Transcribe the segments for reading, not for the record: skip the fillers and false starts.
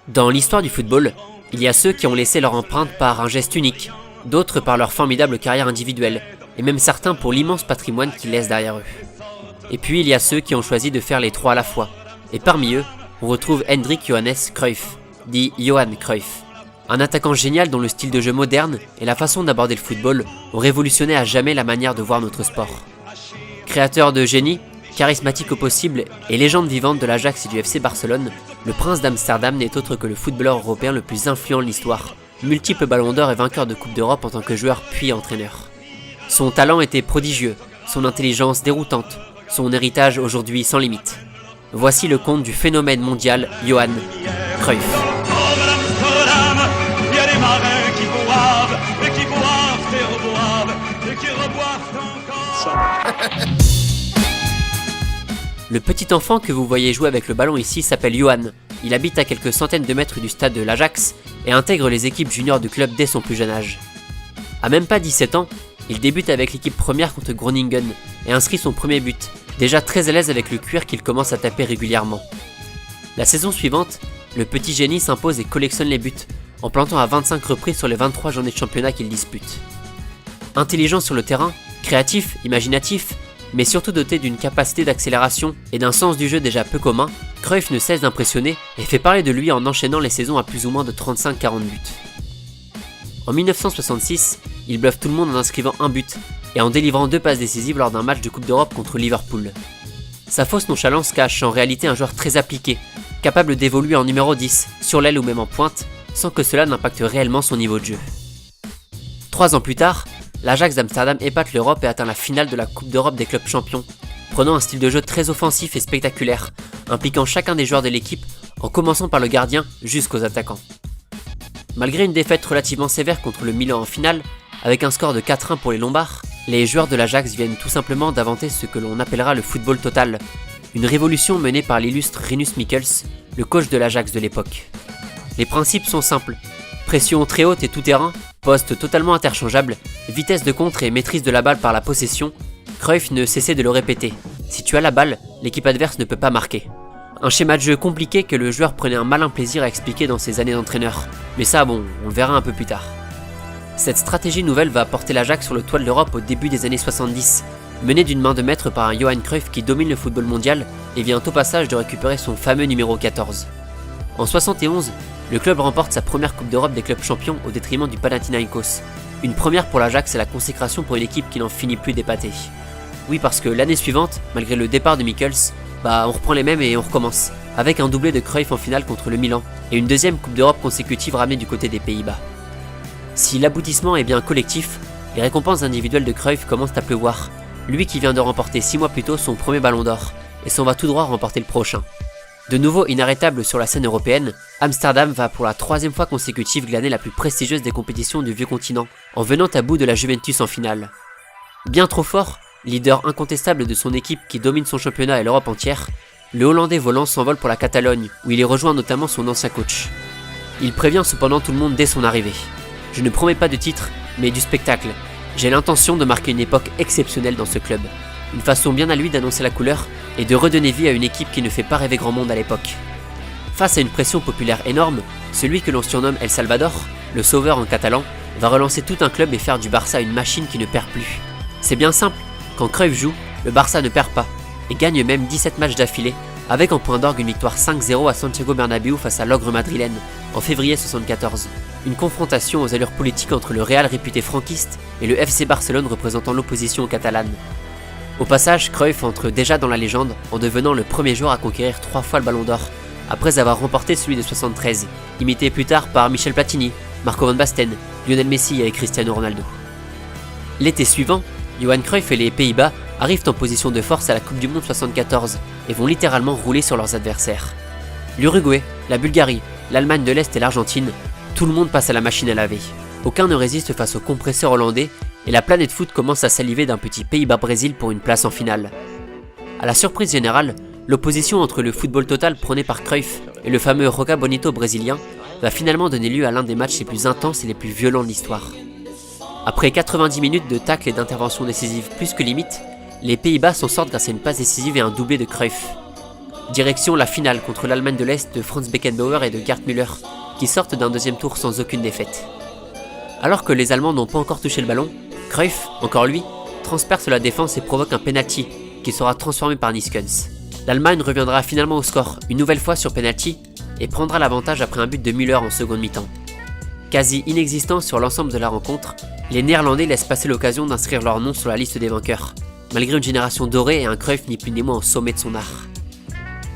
Dans l'histoire du football, il y a ceux qui ont laissé leur empreinte par un geste unique, d'autres par leur formidable carrière individuelle, et même certains pour l'immense patrimoine qu'ils laissent derrière eux. Et puis il y a ceux qui ont choisi de faire les trois à la fois, et parmi eux, on retrouve Hendrik Johannes Cruyff, dit Johan Cruyff. Un attaquant génial dont le style de jeu moderne et la façon d'aborder le football ont révolutionné à jamais la manière de voir notre sport. Créateur de génie, charismatique au possible et légende vivante de l'Ajax et du FC Barcelone, le prince d'Amsterdam n'est autre que le footballeur européen le plus influent de l'histoire, multiple ballon d'or et vainqueur de Coupe d'Europe en tant que joueur puis entraîneur. Son talent était prodigieux, son intelligence déroutante, son héritage aujourd'hui sans limite. Voici le conte du phénomène mondial Johan Cruyff. Le petit enfant que vous voyez jouer avec le ballon ici s'appelle Johan. Il habite à quelques centaines de mètres du stade de l'Ajax et intègre les équipes juniors du club dès son plus jeune âge. À même pas 17 ans, il débute avec l'équipe première contre Groningen et inscrit son premier but, déjà très à l'aise avec le cuir qu'il commence à taper régulièrement. La saison suivante, le petit génie s'impose et collectionne les buts, en plantant à 25 reprises sur les 23 journées de championnat qu'il dispute. Intelligent sur le terrain, créatif, imaginatif, mais surtout doté d'une capacité d'accélération et d'un sens du jeu déjà peu commun, Cruyff ne cesse d'impressionner et fait parler de lui en enchaînant les saisons à plus ou moins de 35-40 buts. En 1966, il bluffe tout le monde en inscrivant un but et en délivrant 2 passes décisives lors d'un match de Coupe d'Europe contre Liverpool. Sa fausse nonchalance cache en réalité un joueur très appliqué, capable d'évoluer en numéro 10, sur l'aile ou même en pointe, sans que cela n'impacte réellement son niveau de jeu. 3 ans plus tard, l'Ajax d'Amsterdam épate l'Europe et atteint la finale de la Coupe d'Europe des clubs champions, prenant un style de jeu très offensif et spectaculaire, impliquant chacun des joueurs de l'équipe, en commençant par le gardien jusqu'aux attaquants. Malgré une défaite relativement sévère contre le Milan en finale, avec un score de 4-1 pour les Lombards, les joueurs de l'Ajax viennent tout simplement d'inventer ce que l'on appellera le football total, une révolution menée par l'illustre Rinus Michels, le coach de l'Ajax de l'époque. Les principes sont simples, pression très haute et tout-terrain, poste totalement interchangeable, vitesse de contre et maîtrise de la balle par la possession, Cruyff ne cessait de le répéter. Si tu as la balle, l'équipe adverse ne peut pas marquer. Un schéma de jeu compliqué que le joueur prenait un malin plaisir à expliquer dans ses années d'entraîneur. Mais ça bon, on le verra un peu plus tard. Cette stratégie nouvelle va porter l'Ajax sur le toit de l'Europe au début des années 70, menée d'une main de maître par un Johan Cruyff qui domine le football mondial et vient au passage de récupérer son fameux numéro 14. En 71, le club remporte sa première Coupe d'Europe des clubs champions au détriment du Panathinaikos. Une première pour l'Ajax et la consécration pour une équipe qui n'en finit plus d'épater. Oui, parce que l'année suivante, malgré le départ de Michels, on reprend les mêmes et on recommence, avec un doublé de Cruyff en finale contre le Milan, et une deuxième Coupe d'Europe consécutive ramenée du côté des Pays-Bas. Si l'aboutissement est bien collectif, les récompenses individuelles de Cruyff commencent à pleuvoir, lui qui vient de remporter 6 mois plus tôt son premier ballon d'or, et s'en va tout droit remporter le prochain. De nouveau inarrêtable sur la scène européenne, Amsterdam va pour la 3e fois consécutive glaner la plus prestigieuse des compétitions du vieux continent, en venant à bout de la Juventus en finale. Bien trop fort, leader incontestable de son équipe qui domine son championnat et l'Europe entière, le Hollandais volant s'envole pour la Catalogne, où il y rejoint notamment son ancien coach. Il prévient cependant tout le monde dès son arrivée. Je ne promets pas de titre, mais du spectacle. J'ai l'intention de marquer une époque exceptionnelle dans ce club. Une façon bien à lui d'annoncer la couleur et de redonner vie à une équipe qui ne fait pas rêver grand monde à l'époque. Face à une pression populaire énorme, celui que l'on surnomme El Salvador, le sauveur en catalan, va relancer tout un club et faire du Barça une machine qui ne perd plus. C'est bien simple, quand Cruyff joue, le Barça ne perd pas, et gagne même 17 matchs d'affilée, avec en point d'orgue une victoire 5-0 à Santiago Bernabéu face à l'ogre madrilène, en février 74. Une confrontation aux allures politiques entre le Real réputé franquiste et le FC Barcelone représentant l'opposition catalane. Au passage, Cruyff entre déjà dans la légende en devenant le premier joueur à conquérir 3 fois le ballon d'or, après avoir remporté celui de 73, imité plus tard par Michel Platini, Marco van Basten, Lionel Messi et Cristiano Ronaldo. L'été suivant, Johan Cruyff et les Pays-Bas arrivent en position de force à la Coupe du Monde 74 et vont littéralement rouler sur leurs adversaires. L'Uruguay, la Bulgarie, l'Allemagne de l'Est et l'Argentine, tout le monde passe à la machine à laver. Aucun ne résiste face au compresseur hollandais et la planète foot commence à saliver d'un petit Pays-Bas-Brésil pour une place en finale. À la surprise générale, l'opposition entre le football total prôné par Cruyff et le fameux Roca Bonito brésilien va finalement donner lieu à l'un des matchs les plus intenses et les plus violents de l'histoire. Après 90 minutes de tacles et d'interventions décisives plus que limite, les Pays-Bas s'en sortent grâce à une passe décisive et un doublé de Cruyff. direction la finale contre l'Allemagne de l'Est de Franz Beckenbauer et de Gerd Müller, qui sortent d'un deuxième tour sans aucune défaite. Alors que les Allemands n'ont pas encore touché le ballon, Cruyff, encore lui, transperce la défense et provoque un penalty qui sera transformé par Niskens. L'Allemagne reviendra finalement au score, une nouvelle fois sur penalty, et prendra l'avantage après un but de Müller en seconde mi-temps. Quasi inexistant sur l'ensemble de la rencontre, les Néerlandais laissent passer l'occasion d'inscrire leur nom sur la liste des vainqueurs, malgré une génération dorée et un Cruyff ni plus ni moins au sommet de son art.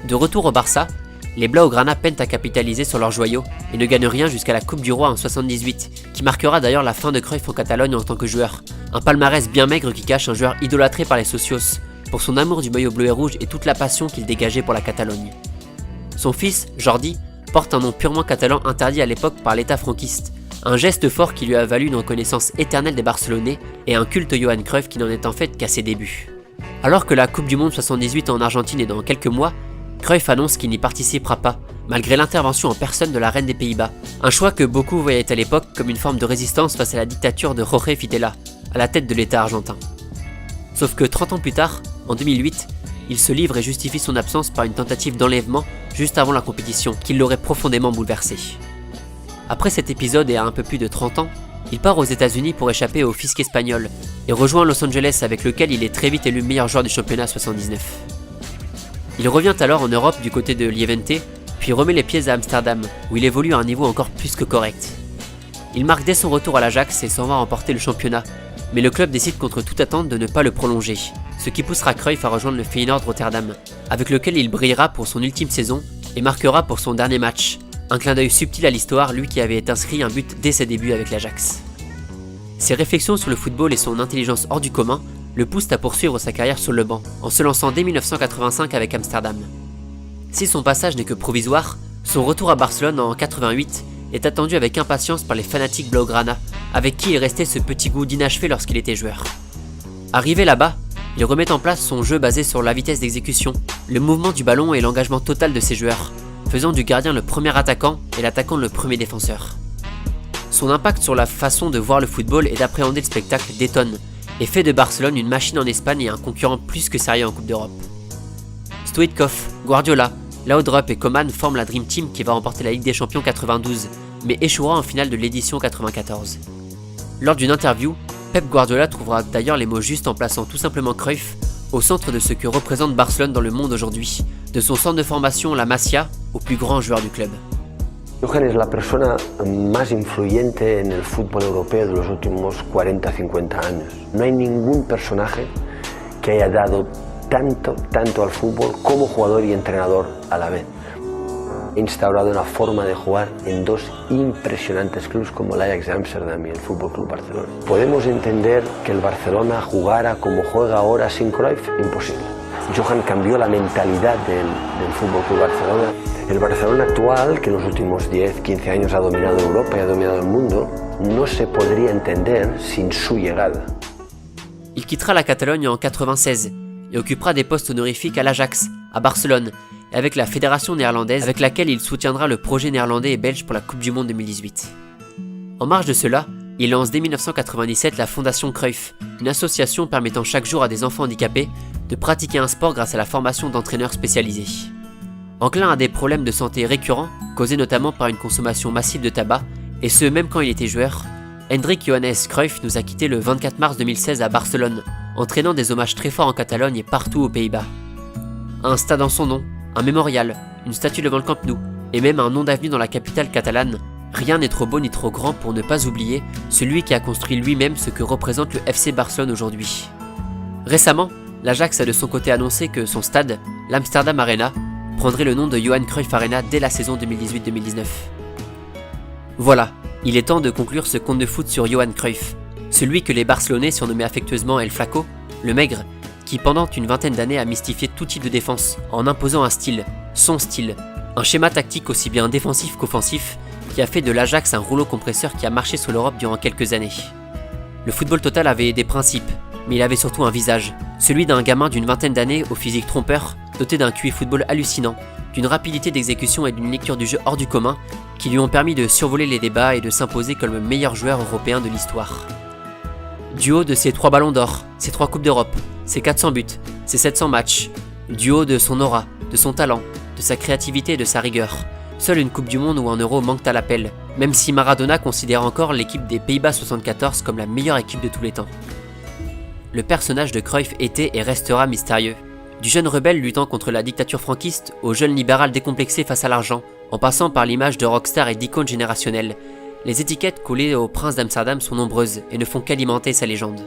De retour au Barça, les Blaugrana peinent à capitaliser sur leur joyau et ne gagnent rien jusqu'à la Coupe du Roi en 78, qui marquera d'ailleurs la fin de Cruyff en Catalogne en tant que joueur. Un palmarès bien maigre qui cache un joueur idolâtré par les socios, pour son amour du maillot bleu et rouge et toute la passion qu'il dégageait pour la Catalogne. Son fils, Jordi, porte un nom purement catalan interdit à l'époque par l'État franquiste, un geste fort qui lui a valu une reconnaissance éternelle des Barcelonais et un culte Johan Cruyff qui n'en est en fait qu'à ses débuts. Alors que la Coupe du Monde 78 en Argentine est dans quelques mois, Cruyff annonce qu'il n'y participera pas, malgré l'intervention en personne de la reine des Pays-Bas, un choix que beaucoup voyaient à l'époque comme une forme de résistance face à la dictature de Jorge Fidela, à la tête de l'État argentin. Sauf que 30 ans plus tard, en 2008, il se livre et justifie son absence par une tentative d'enlèvement juste avant la compétition, qui l'aurait profondément bouleversé. Après cet épisode et à un peu plus de 30 ans, il part aux États-Unis pour échapper au fisc espagnol et rejoint Los Angeles avec lequel il est très vite élu meilleur joueur du championnat 79. Il revient alors en Europe du côté de Levante, puis remet les pieds à Amsterdam, où il évolue à un niveau encore plus que correct. Il marque dès son retour à l'Ajax et s'en va remporter le championnat, mais le club décide contre toute attente de ne pas le prolonger, ce qui poussera Cruyff à rejoindre le Feyenoord Rotterdam, avec lequel il brillera pour son ultime saison et marquera pour son dernier match, un clin d'œil subtil à l'histoire, lui qui avait inscrit un but dès ses débuts avec l'Ajax. Ses réflexions sur le football et son intelligence hors du commun le poussent à poursuivre sa carrière sur le banc, en se lançant dès 1985 avec Amsterdam. Si son passage n'est que provisoire, son retour à Barcelone en 88 est attendu avec impatience par les fanatiques Blaugrana, avec qui il restait ce petit goût d'inachevé lorsqu'il était joueur. Arrivé là-bas, il remet en place son jeu basé sur la vitesse d'exécution, le mouvement du ballon et l'engagement total de ses joueurs, faisant du gardien le premier attaquant et l'attaquant le premier défenseur. Son impact sur la façon de voir le football et d'appréhender le spectacle détonne, et fait de Barcelone une machine en Espagne et un concurrent plus que sérieux en Coupe d'Europe. Stoichkov, Guardiola, Laudrup et Koeman forment la Dream Team qui va remporter la Ligue des Champions 92, mais échouera en finale de l'édition 94. Lors d'une interview, Pep Guardiola trouvera d'ailleurs les mots justes en plaçant tout simplement Cruyff au centre de ce que représente Barcelone dans le monde aujourd'hui, de son centre de formation La Masia au plus grand joueur du club. Johan es la persona más influyente en el fútbol europeo de los últimos 40-50 años. No hay ningún personaje que haya dado tanto al fútbol como jugador y entrenador a la vez. Ha instaurado una forma de jugar en dos impresionantes clubes como el Ajax de Amsterdam y el Fútbol Club Barcelona. ¿Podemos entender que el Barcelona jugara como juega ahora sin Cruyff? Imposible. Johan cambió la mentalidad del Fútbol Club Barcelona. El Barcelona actual, que en los últimos 10-15 años ha dominado Europa y ha dominado el mundo, no se podría entender sin su llegada. Il quittera la Catalogne en 96 et occupera des postes honorifiques à l'Ajax, à Barcelone, et avec la fédération néerlandaise avec laquelle il soutiendra le projet néerlandais et belge pour la Coupe du Monde 2018. En marge de cela, il lance dès 1997 la Fondation Cruyff, une association permettant chaque jour à des enfants handicapés de pratiquer un sport grâce à la formation d'entraîneurs spécialisés. Enclin à des problèmes de santé récurrents, causés notamment par une consommation massive de tabac, et ce même quand il était joueur, Hendrik Johannes Cruyff nous a quittés le 24 mars 2016 à Barcelone, entraînant des hommages très forts en Catalogne et partout aux Pays-Bas. Un stade en son nom, un mémorial, une statue devant le Camp Nou, et même un nom d'avenue dans la capitale catalane, rien n'est trop beau ni trop grand pour ne pas oublier celui qui a construit lui-même ce que représente le FC Barcelone aujourd'hui. Récemment, l'Ajax a de son côté annoncé que son stade, l'Amsterdam Arena, prendrait le nom de Johan Cruyff Arena dès la saison 2018-2019. Voilà, il est temps de conclure ce conte de foot sur Johan Cruyff, celui que les Barcelonais surnommaient affectueusement El Flaco, le maigre, qui pendant une vingtaine d'années a mystifié tout type de défense en imposant un style, son style, un schéma tactique aussi bien défensif qu'offensif qui a fait de l'Ajax un rouleau compresseur qui a marché sur l'Europe durant quelques années. Le football total avait des principes, mais il avait surtout un visage, celui d'un gamin d'une vingtaine d'années au physique trompeur, doté d'un QI football hallucinant, d'une rapidité d'exécution et d'une lecture du jeu hors du commun qui lui ont permis de survoler les débats et de s'imposer comme le meilleur joueur européen de l'histoire. Du haut de ses 3 ballons d'or, ses 3 coupes d'Europe, ses 400 buts, ses 700 matchs, du haut de son aura, de son talent, de sa créativité et de sa rigueur. Seule une Coupe du Monde ou un Euro manquent à l'appel, même si Maradona considère encore l'équipe des Pays-Bas 74 comme la meilleure équipe de tous les temps. Le personnage de Cruyff était et restera mystérieux. Du jeune rebelle luttant contre la dictature franquiste au jeune libéral décomplexé face à l'argent, en passant par l'image de rockstar et d'icône générationnelle, les étiquettes collées au prince d'Amsterdam sont nombreuses et ne font qu'alimenter sa légende.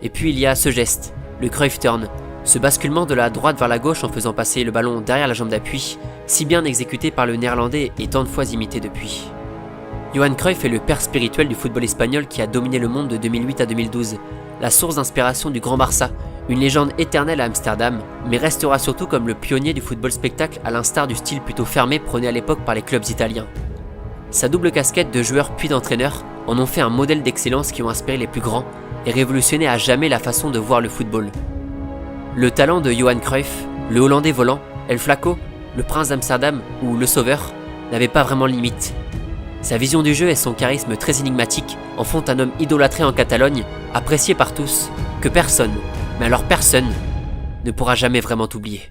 Et puis il y a ce geste, le Cruyff Turn, ce basculement de la droite vers la gauche en faisant passer le ballon derrière la jambe d'appui, si bien exécuté par le néerlandais et tant de fois imité depuis. Johan Cruyff est le père spirituel du football espagnol qui a dominé le monde de 2008 à 2012, la source d'inspiration du Grand Barça, une légende éternelle à Amsterdam, mais restera surtout comme le pionnier du football spectacle à l'instar du style plutôt fermé prôné à l'époque par les clubs italiens. Sa double casquette de joueur puis d'entraîneur en ont fait un modèle d'excellence qui ont inspiré les plus grands et révolutionné à jamais la façon de voir le football. Le talent de Johan Cruyff, le Hollandais volant, El Flaco, le prince d'Amsterdam ou le Sauveur n'avaient pas vraiment de limite. Sa vision du jeu et son charisme très énigmatique en font un homme idolâtré en Catalogne, apprécié par tous, que personne, mais alors personne, ne pourra jamais vraiment oublier.